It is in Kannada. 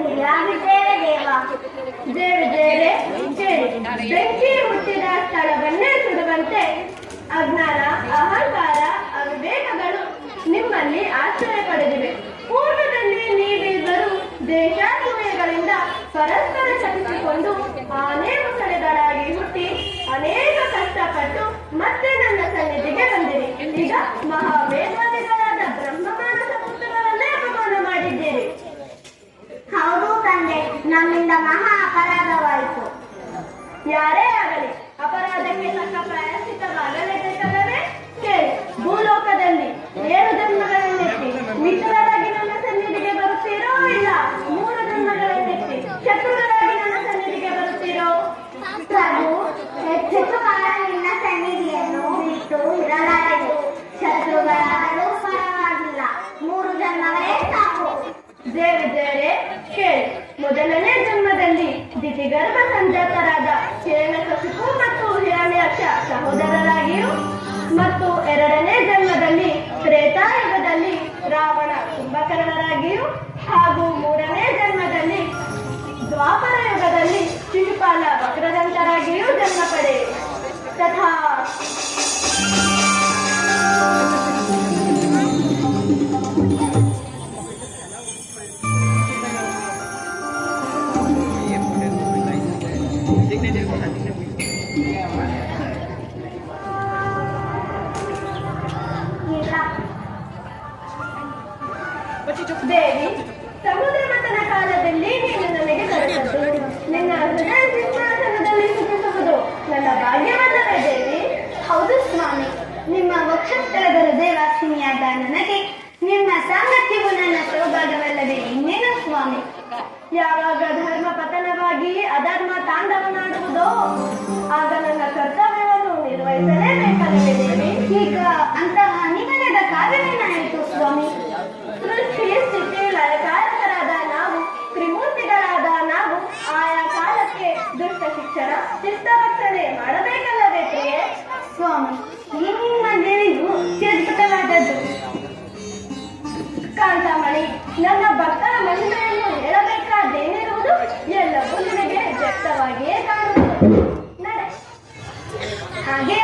ಗುರಿಯಾಗಿದ್ದೇವೆ ದೇವ. ದೇವಿದೇವೆ ಕೇಳಿ, ಬೆಂಕಿ ಹುಟ್ಟಿದ ಸ್ಥಳವನ್ನೇ ಸುಡುವಂತೆ ಅಜ್ಞಾನ, ಅಹಂಕಾರ, ಅವಿವೇಕಗಳು ನಿಮ್ಮಲ್ಲಿ ಆಶ್ರಯ ಪಡೆದಿವೆ. ಪೂರ್ವದಲ್ಲಿ ನೀವಿಬ್ಬರು ದೇಶಾದ್ಯಗಳಿಂದ ಪರಸ್ಪರ ಶಪಿಸಿಕೊಂಡು ಆನೆ ಮುಸಳೆಗಳಾಗಿ ಹುಟ್ಟಿ ಅನೇಕ ಕಷ್ಟಪಟ್ಟು ಮತ್ತೆ ನನ್ನ ಸನ್ನಿಧಿಗೆ ಬಂದಿರಿ. ಈಗ ಮಹಾವೇದವಾದಿಗಳಾದ ಬ್ರಹ್ಮಮಾನಸ ಪುತ್ರಗಳನ್ನೇ ಅಪಮಾನ ಮಾಡಿದ್ದೀರಿ. ಹೌದು ತಂದೆ, ನಮ್ಮಿಂದ ಮಹಾ ಅಪರಾಧವಾಯಿತು. ಯಾರೇ ಆಗಲಿ ಅಪರಾಧಕ್ಕೆ ತಕ್ಕ ಪ್ರಾಯಶ್ಚಿತ್ತವಾಗಲೇಬೇಕಲ್ಲವೇ? ಕೇಳಿ, ಭೂಲೋಕದಲ್ಲಿ 7 ಜನ್ಮಗಳನ್ನೆತ್ತಿ ಮಿತ್ರರಾಗಿ ನನ್ನ ಸನ್ನಿಧಿಗೆ ಬರುತ್ತೀರೋ, ಇಲ್ಲ 3 ಜನ್ಮಗಳನ್ನೆತ್ತಿ ಶತ್ರುಗಳಾಗಿ ನನ್ನ ಸನ್ನಿಧಿಗೆ ಬರುತ್ತೀರೋ? ಪ್ರಭು, ಹೆಚ್ಚು ಕಾಲ ನಿನ್ನ ಸನ್ನಿಧಿಯನ್ನು ಬಿಟ್ಟು ಇರಲಾರೆವು. ಶತ್ರುಗಳಾದರೂ ಪರವಾಗಿಲ್ಲ, 3 ಜನ್ಮಗಳೇ ಸಾಕು. ದೇವಿದೇವರೇ ಕೇಳಿ, ಮೊದಲನೇ ಜನ್ಮದಲ್ಲಿ ದಿತಿಗರ್ಭ ಸಂಜಾತರಾದ ಹಿರಣ್ಯಕಶಿಪು ಮತ್ತು ಹಿರಣ್ಯಾಕ್ಷ ಸಹೋದರರಾಗಿಯೂ ಮತ್ತು 2ನೇ ಜನ್ಮದಲ್ಲಿ ತ್ರೇತಾಯುಗದಲ್ಲಿ ರಾವಣ ಕುಂಭಕರ್ಣರಾಗಿಯೂ ಹಾಗೂ 3ನೇ ಜನ್ಮದಲ್ಲಿ ದ್ವಾಪರ ಯುಗದಲ್ಲಿ ಶಿಶುಪಾಲ ವಕ್ರದಂತರಾಗಿಯೂ ಜನ್ಮ ಪಡೆಯಿರಿ. ತಥಾ ದೇವಿ, ಸಮುದ್ರ ಮಥನ ಕಾಲದಲ್ಲಿ ನೀನು ನನಗೆ ದೊರೆತದ್ದು. ನಿನ್ನ ಹೃದಯ ಸಿಂಹಾಸನದಲ್ಲಿ ಸುಖಿಸುವುದು ನನ್ನ ಭಾಗ್ಯವಲ್ಲವೇ ದೇವಿ? ಹೌದು ಸ್ವಾಮಿ, ನಿಮ್ಮ ವಕ್ಷಸ್ಥಳದ ಹೃದಯವಾಸಿನಿಯಾದ ನನಗೆ ನಿಮ್ಮ ಸಾಮರ್ಥ್ಯವು ನನ್ನ ಸೌಭಾಗ್ಯವಲ್ಲವೇ ಇನ್ನೇನು ಸ್ವಾಮಿ? ಯಾವಾಗ ಧರ್ಮ ಪತನವಾಗಿ ಅಧರ್ಮ ತಾಂಡವನಾಡುವುದೋ ಆಗ ನನ್ನ ಕರ್ತವ್ಯವನ್ನು ನಿರ್ವಹಿಸಲೇಬೇಕಲ್ಲವೇ ದೇವಿ? ಈಗ ಅಂತಹ ನಿಗಮದ ಕಾರ್ಯವೇನಾಯಿತು ಸ್ವಾಮಿ? ಸೃಷ್ಟಿ ಸ್ಥಿತಿ ಲಯಕಾರಕರಾದ ನಾವು, ತ್ರಿಮೂರ್ತಿಗಳಾದ ನಾವು ಆಯಾ ಕಾಲಕ್ಕೆ ದುಷ್ಟ ಶಿಕ್ಷಣ ಶಿಸ್ತರಕ್ಷಣೆ ಮಾಡಬೇಕಲ್ಲವೇ ಪ್ರಿಯೆ? ಸ್ವಾಮಿ, ಈ ನಿಮ್ಮ ದೇವಿಯು ಅತ್ಯದ್ಭುತವಾದದ್ದು. ಕಾಂತಮಣಿ, ನನ್ನ ಭಕ್ತರ ಮಹಿಮೆಯನ್ನು ಹೇಳಬೇಕಾದೇನಿರುವುದು ಎಲ್ಲವೂ ನಿನಗೆ ವ್ಯಕ್ತವಾಗಿಯೇ ಕಾಣುವುದು. ನಡೆ. ಹಾಗೆ